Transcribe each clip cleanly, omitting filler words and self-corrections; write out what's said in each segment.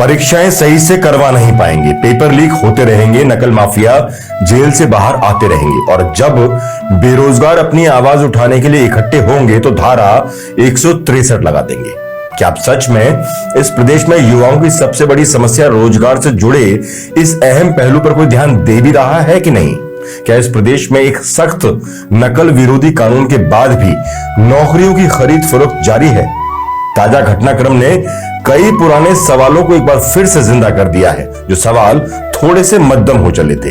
परीक्षाएं सही से करवा नहीं पाएंगे, पेपर लीक होते रहेंगे, नकल माफिया जेल से बाहर आते रहेंगे और जब बेरोजगार अपनी आवाज उठाने के लिए इकट्ठे होंगे तो धारा 163 लगा देंगे। क्या आप सच में इस प्रदेश में युवाओं की सबसे बड़ी समस्या रोजगार से जुड़े इस अहम पहलू पर कोई ध्यान दे भी रहा है कि नहीं? क्या इस प्रदेश में एक सख्त नकल विरोधी कानून के बाद भी नौकरियों की खरीद फरोख्त जारी है? ताजा घटनाक्रम ने कई पुराने सवालों को एक बार फिर से जिंदा कर दिया है। जो सवाल थोड़े से मध्यम हो चले थे,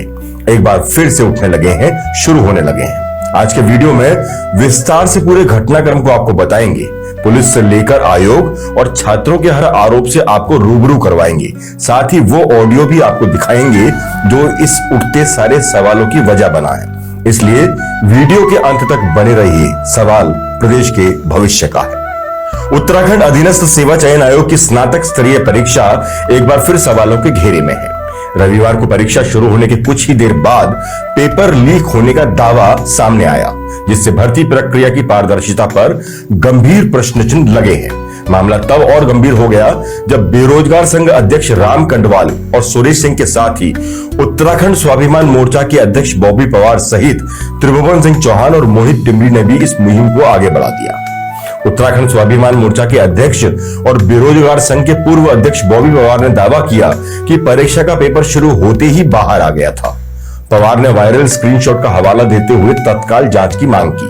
एक बार फिर से उठने लगे हैं, शुरू होने लगे हैं। आज के वीडियो में विस्तार से पूरे घटनाक्रम को आपको बताएंगे, पुलिस से लेकर आयोग और छात्रों के हर आरोप से आपको रूबरू करवाएंगे। साथ ही वो ऑडियो भी आपको दिखाएंगे जो इस उठते सारे सवालों की वजह बना है। इसलिए वीडियो के अंत तक बने रहिए। सवाल प्रदेश के भविष्य का है। उत्तराखंड अधीनस्थ सेवा चयन आयोग की स्नातक स्तरीय परीक्षा एक बार फिर सवालों के घेरे में है। रविवार को परीक्षा शुरू होने के कुछ ही देर बाद पेपर लीक होने का दावा सामने आया, जिससे भर्ती प्रक्रिया की पारदर्शिता पर गंभीर प्रश्न चिन्ह लगे हैं। मामला तब और गंभीर हो गया जब बेरोजगार संघ अध्यक्ष राम कंडवाल और सुरेश सिंह के साथ ही उत्तराखंड स्वाभिमान मोर्चा के अध्यक्ष बॉबी पवार सहित त्रिभुवन सिंह चौहान और मोहित टिमरी ने भी इस मुहिम को आगे बढ़ा दिया। उत्तराखंड स्वाभिमान मोर्चा के अध्यक्ष और बेरोजगार संघ के पूर्व अध्यक्ष बॉबी पवार ने दावा किया कि परीक्षा का पेपर शुरू होते ही बाहर आ गया था। पवार ने वायरल स्क्रीनशॉट का हवाला देते हुए तत्काल जांच की मांग की।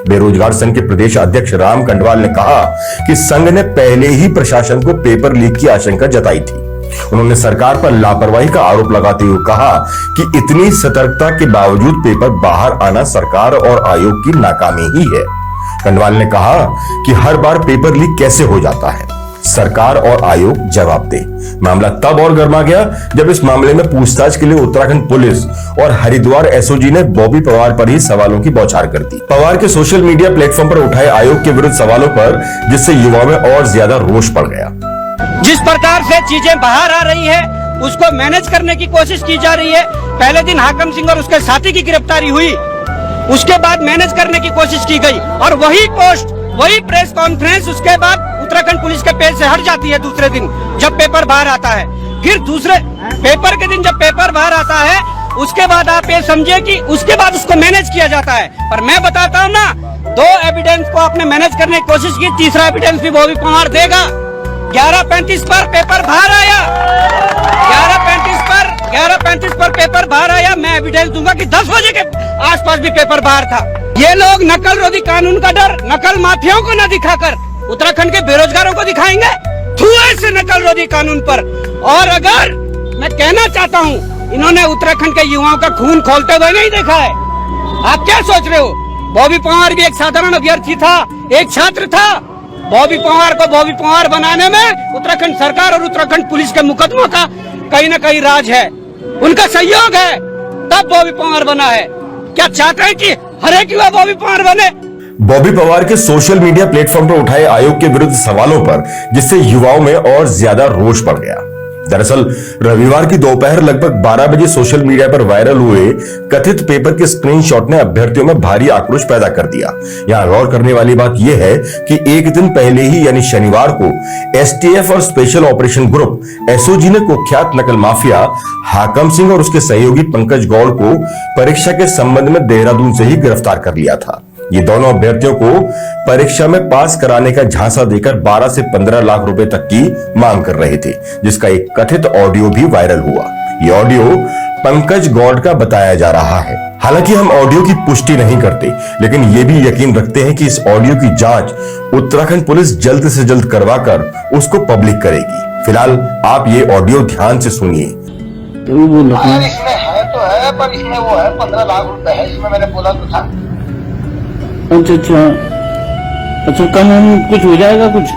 बेरोजगार संघ के प्रदेश अध्यक्ष राम कंडवाल ने कहा कि संघ ने पहले ही प्रशासन को पेपर लीक की आशंका जताई थी। उन्होंने सरकार पर लापरवाही का आरोप लगाते हुए कहा कि इतनी सतर्कता के बावजूद पेपर बाहर आना सरकार और आयोग की नाकामी ही है। कंडवाल ने कहा कि हर बार पेपर लीक कैसे हो जाता है, सरकार और आयोग जवाब दे। मामला तब और गर्मा गया जब इस मामले में पूछताछ के लिए उत्तराखंड पुलिस और हरिद्वार एसओजी ने बॉबी पवार पर ही सवालों की बौछार कर दी। पवार के सोशल मीडिया प्लेटफॉर्म पर उठाए आयोग के विरुद्ध सवालों पर, जिससे युवाओं में और ज्यादा रोष बढ़ गया। जिस प्रकार से चीजें बाहर आ रही है उसको मैनेज करने की कोशिश की जा रही है। पहले दिन हाकम सिंह और उसके साथी की गिरफ्तारी हुई, उसके बाद मैनेज करने की कोशिश की गई और वही पोस्ट, वही प्रेस कॉन्फ्रेंस उसके बाद उत्तराखंड पुलिस के पेज से हट जाती है दूसरे दिन जब पेपर बाहर आता है। फिर दूसरे पेपर के दिन जब पेपर बाहर आता है उसके बाद आप ये समझिए कि उसके बाद उसको मैनेज किया जाता है। पर मैं बताता हूँ ना, 2 एविडेंस को आपने मैनेज करने की कोशिश की, तीसरा एविडेंस भी बॉबी पवार देगा। 11:35 पर पेपर बाहर आया, 11:35 पर पेपर बाहर आया। मैं एविडेंस दूंगा कि 10 बजे के आसपास भी पेपर बाहर था। ये लोग नकल रोधी कानून का डर नकल माफियाओं को न दिखाकर उत्तराखंड के बेरोजगारों को दिखाएंगे ऐसे नकल रोधी कानून पर। और अगर मैं कहना चाहता हूँ, इन्होंने उत्तराखंड के युवाओं का खून खोलते हुए नहीं देखा है। आप क्या सोच रहे हो? बॉबी पवार भी एक साधारण अभ्यर्थी था, एक छात्र था। बॉबी पवार को बॉबी पवार बनाने में उत्तराखंड सरकार और उत्तराखंड पुलिस के मुकदमों का कहीं न कहीं राज है, उनका सहयोग है, तब बॉबी पवार बना है। क्या चाहते हैं कि हर एक युवा बॉबी पवार बने? बॉबी पवार के सोशल मीडिया प्लेटफॉर्म पर उठाए आयोग के विरुद्ध सवालों पर, जिससे युवाओं में और ज्यादा रोष बढ़ गया। दरअसल रविवार की दोपहर लगभग 12 बजे सोशल मीडिया पर वायरल हुए कथित पेपर के स्क्रीनशॉट ने अभ्यर्थियों में भारी आक्रोश पैदा कर दिया। यहां गौर करने वाली बात यह है कि एक दिन पहले ही यानी शनिवार को एसटीएफ और स्पेशल ऑपरेशन ग्रुप एसओजी ने कुख्यात नकल माफिया हाकम सिंह और उसके सहयोगी पंकज गौड़ को परीक्षा के संबंध में देहरादून से ही गिरफ्तार कर लिया था। ये दोनों अभ्यर्थियों को परीक्षा में पास कराने का झांसा देकर 12 से 15 लाख रुपए तक की मांग कर रहे थे, जिसका एक कथित ऑडियो भी वायरल हुआ। ये ऑडियो पंकज गौड़ का बताया जा रहा है। हालांकि हम ऑडियो की पुष्टि नहीं करते, लेकिन ये भी यकीन रखते हैं कि इस ऑडियो की जांच उत्तराखंड पुलिस जल्द से जल्द करवाकर उसको पब्लिक करेगी। फिलहाल आप ये ऑडियो ध्यान से सुनिए। इसमें है तो है, पर इसमें वो है 15 लाख रुपए है, इसमें मैंने बोला तो था। अच्छा, कम कुछ हो जाएगा कुछ?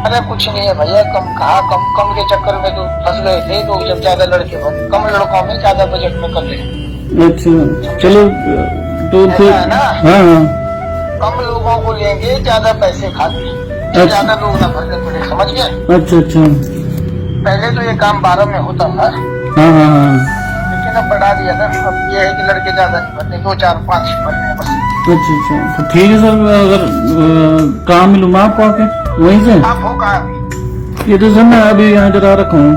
अरे कुछ नहीं है भैया, कम कहा, कम के चक्कर में तो फंस गए थे। तो जब ज्यादा लड़के कम लड़कों में ज्यादा बजट में कर ले। अच्छा चलो, तो फिर हाँ, कम लोगों को लेंगे, ज्यादा पैसे खाते, ज्यादा लोग ना भरने पड़े, समझ गए? अच्छा। पहले तो ये काम 12 में होता था, हाँ, लेकिन अब बढ़ा दिया था। अब ये है कि लड़के ज्यादा नहीं भरते, 2, 4, 5 भरने बस। अच्छा, तो ठीक है सर। अगर काम मिलूंगा आपको आके वहीं से? आप हो कहाँ? ये तो सर मैं अभी यहाँ जरा रखा हूँ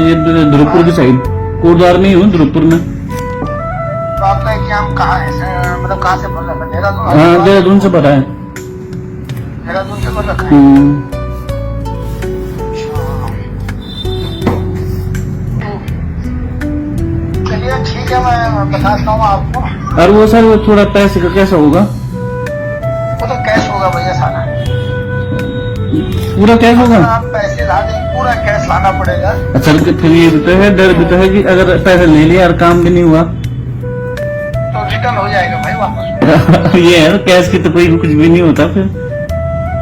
ये ध्रुवपुर की साइड, कोटद्वार में ही हूँ, ध्रुवपुर में। तो आपका एग्जाम कहाँ है सर? मतलब कहाँ से पढ़ रहा है? देहरादून? हाँ देहरादून से पढ़ा है। देहरादून से पढ़ रखा है? चलिए ठीक है, मैं बताता हूँ आपको। और वो सर वो थोड़ा पैसे का कैसा होगा? वो तो कैश होगा भैया सारा। पूरा कैश होगा? आप पैसे ला दें, पूरा कैश लाना पड़ेगा। अच्छा फिर ये भी तो है, डर भी तो है कि अगर पैसे ले लिया और काम भी नहीं हुआ तो रिटर्न हो जाएगा भाई वापस। ये है कैश की तो कोई कुछ भी नहीं होता फिर।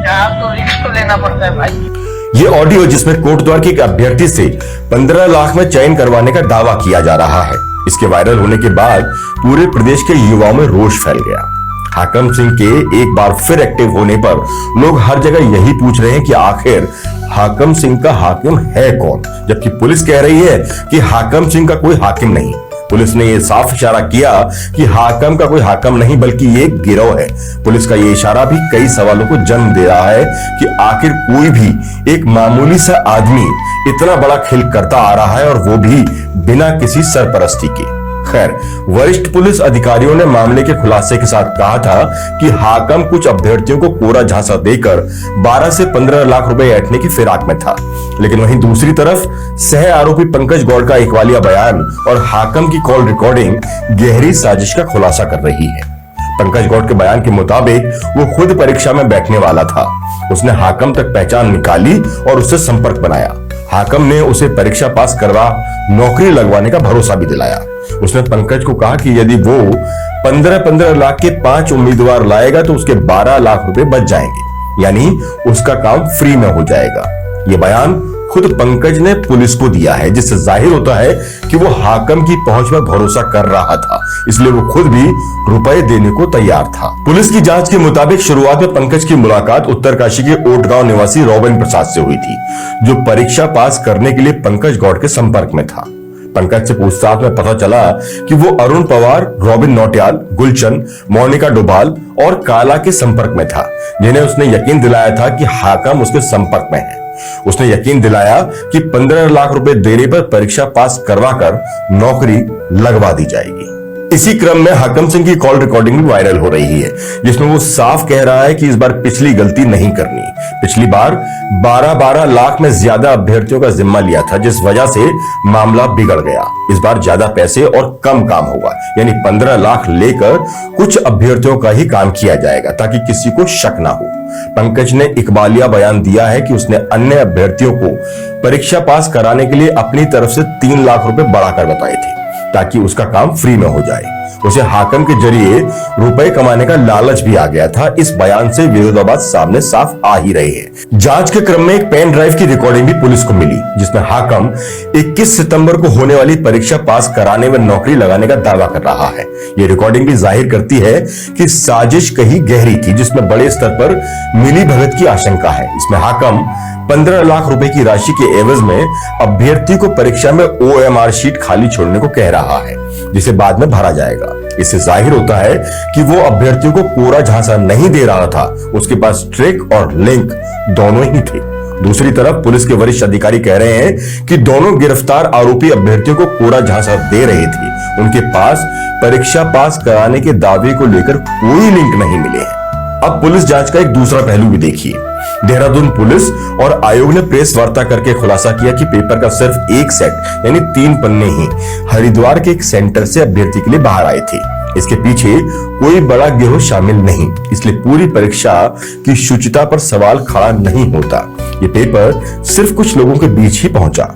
यहाँ तो रिस्क तो लेना पड़ता है भाई। ये ऑडियो जिसमें कोटद्वार के एक अभ्यर्थी से 15 लाख में चयन करवाने का दावा किया जा रहा है, इसके वायरल होने के बाद पूरे प्रदेश के युवाओं में रोष फैल गया। हाकम सिंह के एक बार फिर एक्टिव होने पर लोग हर जगह यही पूछ रहे हैं कि आखिर हाकम सिंह का हाकिम है कौन, जबकि पुलिस कह रही है कि हाकम सिंह का कोई हाकिम नहीं। पुलिस ने यह साफ इशारा किया कि हाकम का कोई हाकम नहीं बल्कि ये गिरोह है। पुलिस का यह इशारा भी कई सवालों को जन्म दे रहा है कि आखिर कोई भी एक मामूली सा आदमी इतना बड़ा खेल करता आ रहा है और वो भी बिना किसी सरपरस्ती के। खैर, वरिष्ठ पुलिस अधिकारियों ने मामले के खुलासे के साथ कहा था कि हाकम कुछ अभ्यर्थियों को कोरा झांसा देकर 12 से 15 लाख रुपए ऐंठने की फिराक में था, लेकिन वहीं दूसरी तरफ सह आरोपी पंकज गौड़ का एकवालिया बयान और हाकम की कॉल रिकॉर्डिंग गहरी साजिश का खुलासा कर रही है। पंकज गौड़ के बयान के मुताबिक वो खुद परीक्षा में बैठने वाला था। उसने हाकम तक पहचान निकाली और उससे संपर्क बनाया। हाकम ने उसे परीक्षा पास करवा नौकरी लगवाने का भरोसा भी दिलाया। उसने पंकज को कहा कि यदि वो 15-15 लाख के 5 उम्मीदवार लाएगा तो उसके 12 लाख रुपए बच जाएंगे, यानी उसका काम फ्री में हो जाएगा। ये बयान खुद पंकज ने पुलिस को दिया है, जिससे जाहिर होता है कि वो हाकम की पहुंच में भरोसा कर रहा था, इसलिए वो खुद भी रुपए देने को तैयार था। पुलिस की जांच के मुताबिक शुरुआत में पंकज की मुलाकात उत्तरकाशी के ओटगांव निवासी रॉबिन प्रसाद से हुई थी, जो परीक्षा पास करने के लिए पंकज गौड़ के संपर्क में था। पंकज से पूछताछ में पता चला कि वो अरुण पवार, रॉबिन नौटियाल, गुलशन, मोनिका डोभाल और काला के संपर्क में था, जिन्हें उसने यकीन दिलाया था कि हाकम उसके संपर्क में है। उसने यकीन दिलाया कि 15 लाख रुपए देने पर परीक्षा पास करवाकर नौकरी लगवा दी जाएगी। इसी क्रम में हाकम सिंह की कॉल रिकॉर्डिंग भी वायरल हो रही है, जिसमें वो साफ कह रहा है कि इस बार पिछली गलती नहीं करनी। पिछली बार 12-12 लाख में ज्यादा अभ्यर्थियों का जिम्मा लिया था, जिस वजह से मामला बिगड़ गया। इस बार ज्यादा पैसे और कम काम होगा, यानी 15 लाख लेकर कुछ अभ्यर्थियों का ही काम किया जाएगा ताकि किसी को शक ना हो। पंकज ने इकबालिया बयान दिया है कि उसने अन्य अभ्यर्थियों को परीक्षा पास कराने के लिए अपनी तरफ से 3 लाख रुपए बढ़ाकर बताए थे ताकि उसका काम फ्री में हो जाए। उसे हाकम के जरिए रुपए कमाने का लालच भी आ गया था। इस बयान से विरोधाभास सामने साफ आ ही रहे हैं। जांच के क्रम में एक पेन ड्राइव की रिकॉर्डिंग भी पुलिस को मिली, जिसमें हाकम 21 सितंबर को होने वाली परीक्षा पास कराने में नौकरी लगाने का दावा कर रहा है। यह रिकॉर्डिंग भी जाहिर करती है कि साजिश कहीं गहरी थी, जिसमें बड़े स्तर पर मिली भगत की आशंका है। इसमें हाकम 15 लाख रुपए की राशि के एवज में अभ्यर्थी को परीक्षा में OMR शीट खाली छोड़ने को कह रहा है, जिसे बाद में भरा जाएगा। इससे जाहिर होता है कि वो अभ्यर्थियों को कोरा झांसा नहीं दे रहा था, उसके पास ट्रिक और लिंक दोनों ही थे। दूसरी तरफ पुलिस के वरिष्ठ अधिकारी कह रहे हैं कि दोनों गिरफ्तार आरोपी अभ्यर्थियों को कोरा झांसा दे रहे थे। उनके पास परीक्षा पास कराने के दावे को लेकर कोई लिंक नहीं मिले हैं। अब पुलिस जांच का एक दूसरा पहलू भी देखिए। देहरादून पुलिस और आयोग ने प्रेस वार्ता करके खुलासा किया कि पेपर का सिर्फ एक सेट यानी 3 पन्ने ही हरिद्वार के एक सेंटर से अभ्यर्थी के लिए बाहर आए थे। इसके पीछे कोई बड़ा गिरोह शामिल नहीं, इसलिए पूरी परीक्षा की शुचिता पर सवाल खड़ा नहीं होता। ये पेपर सिर्फ कुछ लोगों के बीच ही पहुंचा,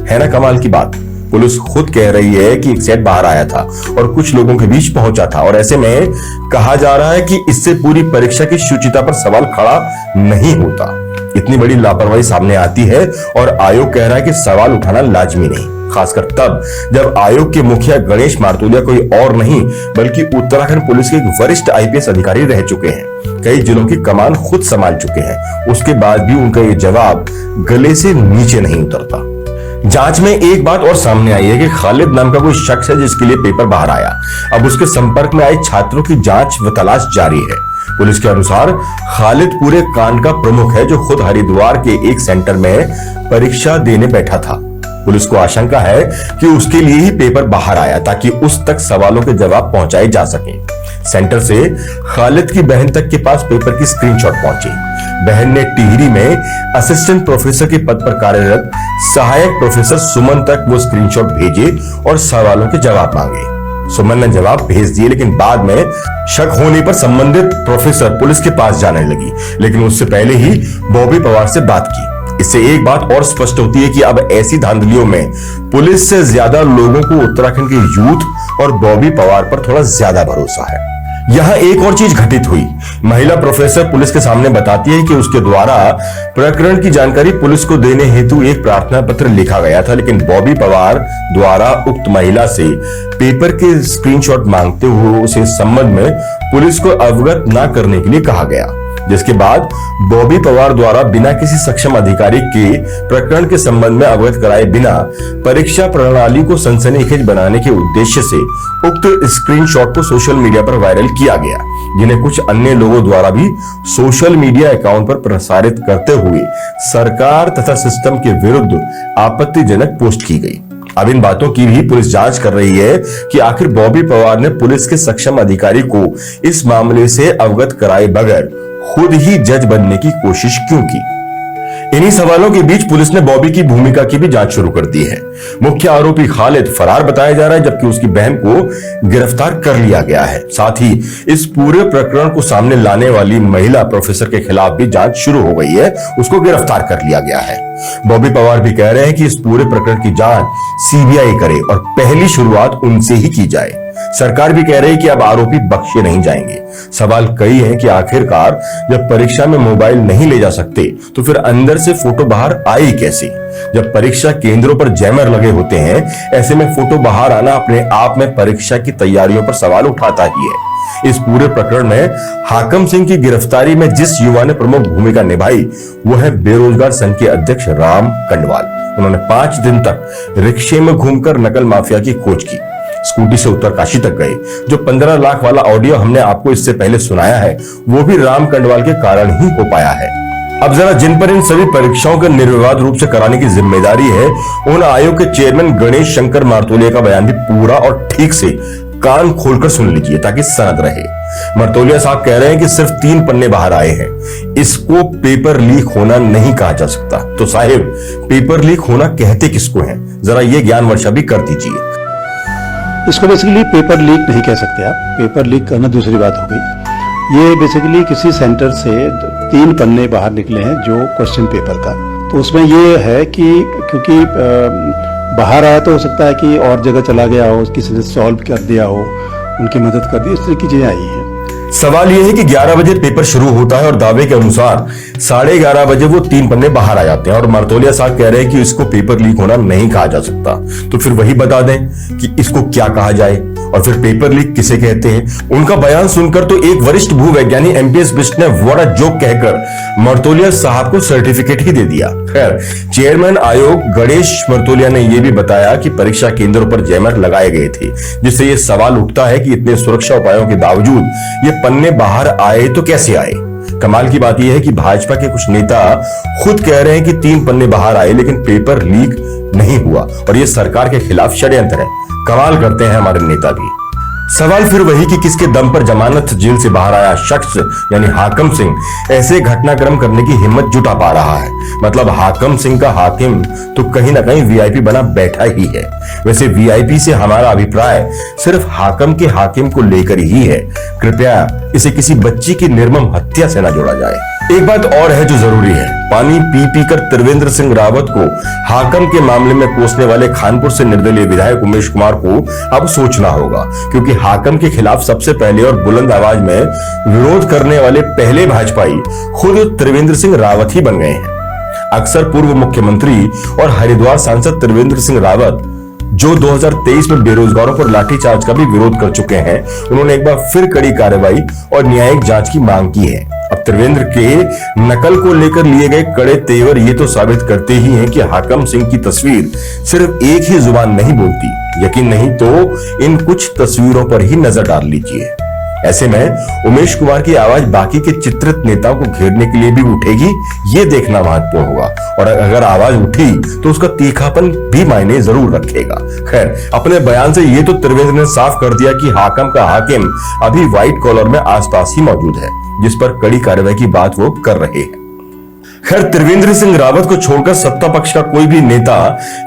है ना कमाल की बात। पुलिस खुद कह रही है कि एक सेट बाहर आया था और कुछ लोगों के बीच पहुंचा था, और ऐसे में कहा जा रहा है कि इससे पूरी परीक्षा की शुचिता पर सवाल खड़ा नहीं होता। इतनी बड़ी लापरवाही सामने आती है और आयोग कह रहा है कि सवाल उठाना लाजमी नहीं, खासकर तब जब आयोग के मुखिया गणेश मार्तोलिया कोई और नहीं बल्कि उत्तराखंड पुलिस के एक वरिष्ठ IPS अधिकारी रह चुके हैं, कई जिलों की कमान खुद संभाल चुके हैं। उसके बाद भी उनका ये जवाब गले से नीचे नहीं उतरता। जांच में एक बात और सामने आई है कि खालिद नाम का कोई शख्स है जिसके लिए पेपर बाहर आया। अब उसके संपर्क में आए छात्रों की जांच व तलाश जारी है। पुलिस के अनुसार खालिद पूरे कांड का प्रमुख है, जो खुद हरिद्वार के एक सेंटर में परीक्षा देने बैठा था। पुलिस को आशंका है कि उसके लिए ही पेपर बाहर आया ताकि उस तक सवालों के जवाब पहुंचाए जा सकें। सेंटर से खालिद की बहन तक के पास पेपर की स्क्रीनशॉट पहुंची। बहन ने टिहरी में असिस्टेंट प्रोफेसर के पद पर कार्यरत सहायक प्रोफेसर सुमन तक वो स्क्रीनशॉट भेजे और सवालों के जवाब मांगे। सुमन ने जवाब भेज दिए, लेकिन बाद में शक होने पर संबंधित प्रोफेसर पुलिस के पास जाने लगी, लेकिन उससे पहले ही बॉबी पवार से बात की। इससे एक बात और स्पष्ट होती है कि अब ऐसी धांधलियों में पुलिस से ज्यादा लोगों को उत्तराखंड के यूथ और बॉबी पवार पर थोड़ा ज्यादा भरोसा है। यहां एक और चीज घटित हुई। महिला प्रोफेसर पुलिस के सामने बताती है कि उसके द्वारा प्रकरण की जानकारी पुलिस को देने हेतु एक प्रार्थना पत्र लिखा गया था, लेकिन बॉबी पवार द्वारा उक्त महिला से पेपर के स्क्रीनशॉट मांगते हुए उसे इस संबंध में पुलिस को अवगत न करने के लिए कहा गया, जिसके बाद बॉबी पवार द्वारा बिना किसी सक्षम अधिकारी के प्रकरण के संबंध में अवगत कराए बिना परीक्षा प्रणाली को सनसनीखेज बनाने के उद्देश्य से उक्त स्क्रीनशॉट को सोशल मीडिया पर वायरल किया गया, जिन्हें कुछ अन्य लोगों द्वारा भी सोशल मीडिया अकाउंट पर प्रसारित करते हुए सरकार तथा सिस्टम के विरुद्ध आपत्तिजनक पोस्ट की गई। अब इन बातों की भी पुलिस जांच कर रही है कि आखिर बॉबी पवार ने पुलिस के सक्षम अधिकारी को इस मामले से अवगत कराए बगैर खुद ही जज बनने की कोशिश क्यों की। इन्हीं सवालों के बीच पुलिस ने बॉबी की भूमिका की भी जांच शुरू कर दी है। मुख्य आरोपी खालिद फरार बताया जा रहा है, जबकि उसकी बहन को गिरफ्तार कर लिया गया है। साथ ही इस पूरे प्रकरण को सामने लाने वाली महिला प्रोफेसर के खिलाफ भी जांच शुरू हो गई है, उसको गिरफ्तार कर लिया गया है। बॉबी पवार भी कह रहे हैं कि इस पूरे प्रकरण की जांच सीबीआई करे और पहली शुरुआत उनसे ही की जाए। सरकार भी कह रही है कि अब आरोपी बख्शे नहीं जाएंगे। सवाल कई हैं कि आखिरकार जब परीक्षा में मोबाइल नहीं ले जा सकते तो फिर अंदर से फोटो बाहर आई कैसे? जब परीक्षा केंद्रों पर जैमर लगे होते हैं, ऐसे में फोटो बाहर आना अपने आप में परीक्षा की तैयारियों पर सवाल उठाता ही है। इस पूरे प्रकरण में हाकम सिंह की गिरफ्तारी में जिस युवा ने प्रमुख भूमिका निभाई वो है बेरोजगार संघ के अध्यक्ष राम कंडवाल। उन्होंने 5 दिन तक रिक्शे में घूमकर नकल माफिया की खोज की, स्कूटी से उत्तरकाशी तक गए। जो 15 लाख वाला ऑडियो हमने आपको इससे पहले सुनाया है वो भी राम कंडवाल के कारण ही हो पाया है। अब जरा जिन पर इन सभी परीक्षाओं को निर्विवाद रूप से कराने की जिम्मेदारी है, उन आयोग के चेयरमैन गणेश शंकर मारतोलिया का बयान भी पूरा और ठीक से कान खोलकर सुन लीजिए ताकि सनद रहे। मारतोलिया साहब कह रहे हैं कि सिर्फ 3 पन्ने बाहर आए हैं, इसको पेपर लीक होना नहीं कहा जा सकता। तो साहिब, पेपर लीक होना कहते किसको है? जरा ये ज्ञान वर्षा भी कर दीजिए। इसको बेसिकली पेपर लीक नहीं कह सकते आप, पेपर लीक करना दूसरी बात हो गई। ये बेसिकली किसी सेंटर से 3 पन्ने बाहर निकले हैं जो क्वेश्चन पेपर का, तो उसमें ये है कि क्योंकि बाहर आया तो हो सकता है कि और जगह चला गया हो, किसी ने सॉल्व कर दिया हो, उनकी मदद कर दी, इस तरह की चीजें आई हैं। सवाल यह है कि 11 बजे पेपर शुरू होता है और दावे के अनुसार 11:30 बजे वो 3 पन्ने बाहर आ जाते हैं और मारतोलिया साहब कह रहे हैं कि इसको पेपर लीक होना नहीं कहा जा सकता। तो फिर वही बता दें कि इसको क्या कहा जाए और फिर पेपर लीक किसे कहते हैं। उनका बयान सुनकर तो एक वरिष्ठ भूवैज्ञानी एमपीएस बिष्ट ने व्हाट अ जोक कहकर मारतोलिया साहब को सर्टिफिकेट ही दे दिया। खैर, चेयरमैन आयोग गणेश मारतोलिया ने यह भी बताया कि परीक्षा केंद्रों पर जैमर लगाए गए थे, जिससे यह सवाल उठता है कि इतने सुरक्षा उपायों के बावजूद ये पन्ने बाहर आए तो कैसे आए। कमाल की बात यह है कि भाजपा के कुछ नेता खुद कह रहे हैं कि 3 पन्ने बाहर आए लेकिन पेपर लीक नहीं हुआ और यह सरकार के खिलाफ षड्यंत्र है। कमाल करते हैं हमारे नेता भी। सवाल फिर वही कि किसके दम पर जमानत जेल से बाहर आया शख्स यानी हाकम सिंह ऐसे घटनाक्रम करने की हिम्मत जुटा पा रहा है। मतलब हाकम सिंह का हाकिम तो कहीं ना कहीं वीआईपी बना बैठा ही है। वैसे वीआईपी से हमारा अभिप्राय सिर्फ हाकम के हाकिम को लेकर ही है। कृपया इसे किसी बच्ची की निर्मम हत्या से न जोड़ा जाए। एक बात और है जो जरूरी है, पानी पी पी कर त्रिवेंद्र सिंह रावत को हाकम के मामले में कोसने वाले खानपुर से निर्दलीय विधायक उमेश कुमार को अब सोचना होगा, क्योंकि हाकम के खिलाफ सबसे पहले और बुलंद आवाज में विरोध करने वाले पहले भाजपाई खुद त्रिवेंद्र सिंह रावत ही बन गए हैं। अक्सर पूर्व मुख्यमंत्री और हरिद्वार सांसद त्रिवेंद्र सिंह रावत जो 2023 में बेरोजगारों पर लाठीचार्ज का भी विरोध कर चुके हैं, उन्होंने एक बार फिर कड़ी कार्रवाई और न्यायिक जांच की मांग की है। अब त्रिवेंद्र के नकल को लेकर लिए गए कड़े तेवर ये तो साबित करते ही हैं कि हाकम सिंह की तस्वीर सिर्फ एक ही जुबान नहीं बोलती। यकीन नहीं तो इन कुछ तस्वीरों पर ही नजर डाल लीजिए। ऐसे में उमेश कुमार की आवाज बाकी के चित्रित नेताओं को घेरने के लिए भी उठेगी, ये देखना महत्वपूर्ण होगा। और अगर आवाज उठी तो उसका तीखापन भी मायने जरूर रखेगा। खैर, अपने बयान से ये तो त्रिवेंद्र ने साफ कर दिया कि हाकम का हाकिम अभी व्हाइट कॉलर में आसपास ही मौजूद है, जिस पर कड़ी कार्रवाई की बात वो कर रहे हैं। खैर, त्रिवेंद्र सिंह रावत को छोड़कर सत्ता पक्ष का कोई भी नेता,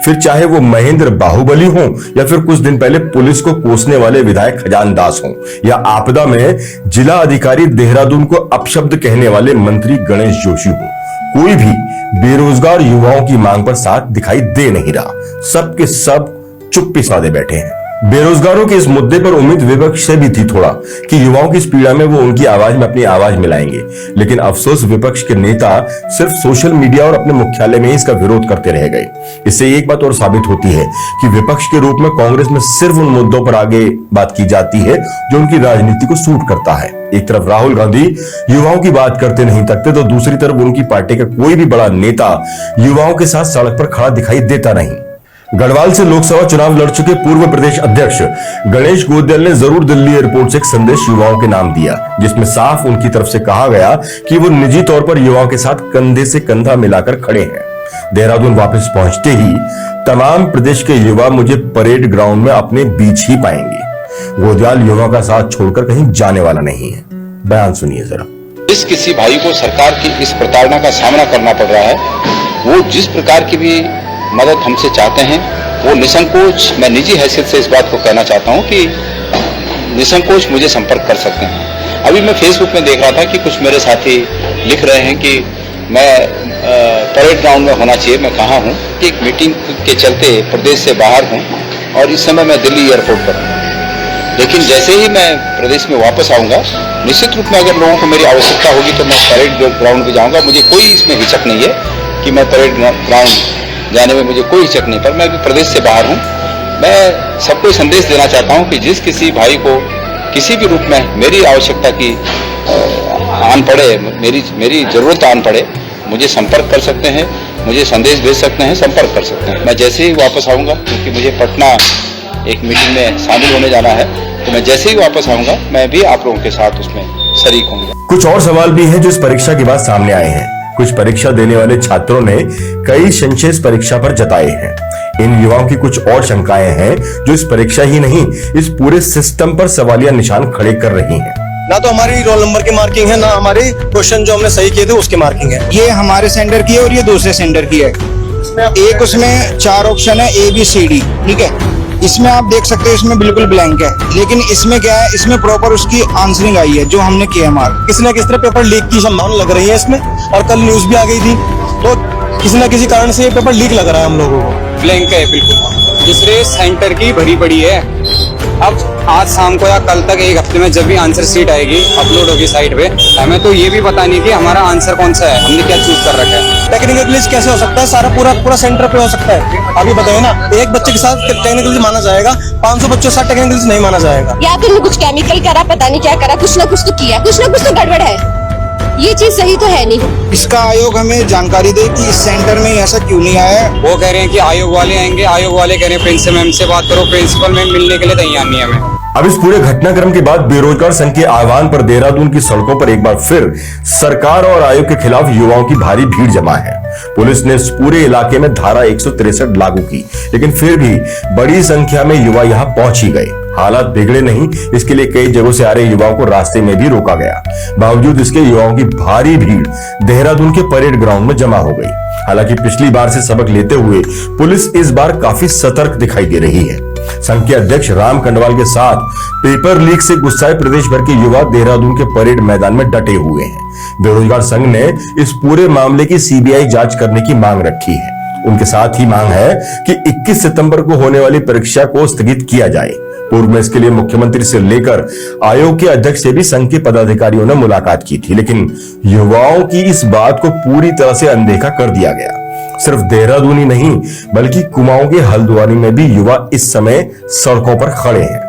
फिर चाहे वो महेंद्र बाहुबली हो या फिर कुछ दिन पहले पुलिस को कोसने वाले विधायक खजान दास हो या आपदा में जिला अधिकारी देहरादून को अपशब्द कहने वाले मंत्री गणेश जोशी हो, कोई भी बेरोजगार युवाओं की मांग पर साथ दिखाई दे नहीं रहा। सबके सब चुप्पी साधे बैठे हैं। बेरोजगारों के इस मुद्दे पर उम्मीद विपक्ष से भी थी थोड़ा कि युवाओं की इस पीड़ा में वो उनकी आवाज में अपनी आवाज मिलाएंगे, लेकिन अफसोस विपक्ष के नेता सिर्फ सोशल मीडिया और अपने मुख्यालय में ही इसका विरोध करते रह गए। इससे एक बात और साबित होती है कि विपक्ष के रूप में कांग्रेस में सिर्फ उन मुद्दों पर आगे बात की जाती है जो उनकी राजनीति को सूट करता है। एक तरफ राहुल गांधी युवाओं की बात करते नहीं थकते, तो दूसरी तरफ उनकी पार्टी का कोई भी बड़ा नेता युवाओं के साथ सड़क पर खड़ा दिखाई देता नहीं। गढ़वाल से लोकसभा चुनाव लड़ चुके पूर्व प्रदेश अध्यक्ष गणेश गोयल ने जरूर दिल्ली एयरपोर्ट से एक संदेश युवाओं के नाम दिया, जिसमें साफ उनकी तरफ से कहा गया कि वो निजी तौर पर युवाओं के साथ कंधे से कंधा मिलाकर खड़े हैं। देहरादून वापस पहुंचते ही तमाम प्रदेश के युवा मुझे परेड ग्राउंड में अपने बीच ही पाएंगे। गोयल युवाओं का साथ छोड़कर कहीं जाने वाला नहीं है। बयान सुनिए जरा। जिस किसी भाई को सरकार की इस प्रताड़ना का सामना करना पड़ रहा है, वो जिस प्रकार की भी मदद हमसे चाहते हैं, वो निसंकोच, मैं निजी हैसियत से इस बात को कहना चाहता हूं कि निसंकोच मुझे संपर्क कर सकते हैं। अभी मैं फेसबुक में देख रहा था कि कुछ मेरे साथी लिख रहे हैं कि मैं परेड ग्राउंड में होना चाहिए। मैं कहाँ हूँ कि एक मीटिंग के चलते प्रदेश से बाहर हूँ और इस समय मैं दिल्ली एयरपोर्ट पर हूँ। लेकिन जैसे ही मैं प्रदेश में वापस आऊँगा, निश्चित रूप में अगर लोगों को मेरी आवश्यकता होगी तो मैं परेड ग्राउंड पर जाऊँगा। मुझे कोई इसमें हिचक नहीं है कि मैं परेड ग्राउंड जाने में मुझे कोई हिचक नहीं, पर मैं अभी प्रदेश से बाहर हूँ। मैं सबको संदेश देना चाहता हूँ कि जिस किसी भाई को किसी भी रूप में मेरी आवश्यकता की आन पड़े, मेरी जरूरत आन पड़े, मुझे संपर्क कर सकते हैं, मुझे संदेश भेज सकते हैं, संपर्क कर सकते हैं। मैं जैसे ही वापस आऊँगा, क्योंकि मुझे पटना एक मीटिंग में शामिल होने जाना है, तो मैं जैसे ही वापस आऊँगा मैं भी आप लोगों के साथ उसमें शरीक होऊंगा। कुछ और सवाल भी हैं जो इस परीक्षा के बाद सामने आए हैं। कुछ परीक्षा देने वाले छात्रों ने कई संशय इस परीक्षा पर जताए हैं। इन युवाओं की कुछ और शंकाएं हैं जो इस परीक्षा ही नहीं, इस पूरे सिस्टम पर सवालिया निशान खड़े कर रही हैं। ना तो हमारी रोल नंबर की मार्किंग है, ना हमारे क्वेश्चन जो हमने सही किए थे उसकी मार्किंग है। ये हमारे सेंटर की है और ये दूसरे सेंटर की है। एक उसमें 4 ऑप्शन है, A B C D, ठीक है। इसमें आप देख सकते हैं इसमें बिल्कुल ब्लैंक है, लेकिन इसमें क्या है, इसमें प्रॉपर उसकी आंसरिंग आई है जो हमने किया मार्क। किसी न किसी तरह पेपर लीक की संभावना लग रही है इसमें, और कल न्यूज भी आ गई थी, तो किसी न किसी कारण से ये पेपर लीक लग रहा है हम लोगों को। ब्लैंक है बिल्कुल। दूसरे सेंटर की भरी पड़ी है। अब आज शाम को या कल तक, एक हफ्ते में जब भी आंसर शीट आएगी, अपलोड होगी साइट पे, हमें तो ये भी पता नहीं कि हमारा आंसर कौन सा है, हमने क्या चूज कर रखा है। टेक्निकल ग्लिच कैसे हो सकता है? सारा पूरा सेंटर पे हो सकता है। अभी बताइए ना, एक बच्चे के साथ टेक्निकल ग्लिच माना जाएगा, 500 बच्चों के साथ टेक्निकल ग्लिच नहीं माना जाएगा। या फिर कुछ केमिकल करा, पता नहीं क्या करा, कुछ ना कुछ तो किया, कुछ ना कुछ तो गड़बड़ है। ये चीज सही तो है नहीं। इसका आयोग हमें जानकारी दे कि इस सेंटर में ऐसा क्यों नहीं आया है। वो कह रहे हैं कि आयोग वाले आएंगे, आयोग वाले कह रहे हैं प्रिंसिपल मैम से बात करो, प्रिंसिपल मैम मिलने के लिए तैयार नहीं है हमें। अब इस पूरे घटनाक्रम के बाद बेरोजगार संघ के आह्वान पर देहरादून की सड़कों पर एक बार फिर सरकार और आयोग के खिलाफ युवाओं की भारी भीड़ जमा है। पुलिस ने इस पूरे इलाके में धारा 163 लागू की, लेकिन फिर भी बड़ी संख्या में युवा यहां पहुंच ही गए। हालात बिगड़े नहीं, इसके लिए कई जगहों से आ रहे युवाओं को रास्ते में भी रोका गया। बावजूद इसके युवाओं की भारी भीड़ देहरादून के परेड ग्राउंड में जमा हो गई। हालांकि पिछली बार से सबक लेते हुए पुलिस इस बार काफी सतर्क दिखाई दे रही है। संघ के अध्यक्ष राम कंडवाल के साथ पेपर लीक से गुस्साए प्रदेश भर के युवा देहरादून के परेड मैदान में डटे हुए हैं। बेरोजगार संघ ने इस पूरे मामले की सीबीआई जांच करने की मांग रखी है। उनके साथ ही मांग है कि 21 सितंबर को होने वाली परीक्षा को स्थगित किया जाए। पूर्व में इसके लिए मुख्यमंत्री से लेकर आयोग के अध्यक्ष से भी संघ के पदाधिकारियों ने मुलाकात की थी, लेकिन युवाओं की इस बात को पूरी तरह से अनदेखा कर दिया गया। सिर्फ देहरादून ही नहीं, बल्कि कुमाऊं के हल्द्वानी में भी युवा इस समय सड़कों पर खड़े हैं।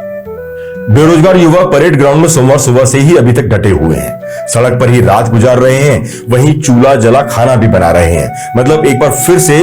बेरोजगार युवा परेड ग्राउंड में सोमवार सुबह से ही अभी तक डटे हुए हैं। सड़क पर ही रात गुजार रहे हैं, वहीं चूल्हा जला खाना भी बना रहे हैं। मतलब एक बार फिर से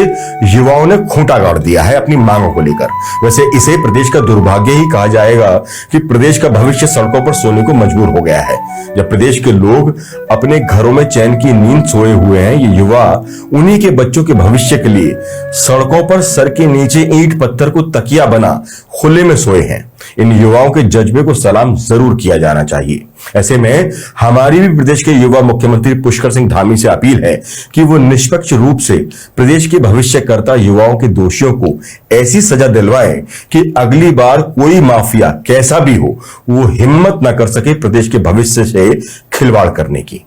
युवाओं ने खूंटा गाड़ दिया है अपनी मांगों को लेकर। वैसे इसे प्रदेश का दुर्भाग्य ही कहा जाएगा कि प्रदेश का भविष्य सड़कों पर सोने को मजबूर हो गया है। जब प्रदेश के लोग अपने घरों में चैन की नींद सोए हुए हैं, ये युवा उन्हीं के बच्चों के भविष्य के लिए सड़कों पर सर के नीचे ईंट पत्थर को तकिया बना खुले में सोए हैं। इन युवाओं के जज्बे को सलाम जरूर किया जाना चाहिए। ऐसे में हमारी भी प्रदेश के युवा मुख्यमंत्री पुष्कर सिंह धामी से अपील है कि वो निष्पक्ष रूप से प्रदेश के भविष्यकर्ता युवाओं के दोषियों को ऐसी सजा दिलवाएं कि अगली बार कोई माफिया कैसा भी हो वो हिम्मत न कर सके प्रदेश के भविष्य से खिलवाड़ करने की।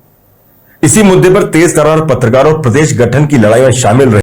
इसी मुद्दे पर तेज तर्रार पत्रकार और प्रदेश गठन की लड़ाई में शामिल रहे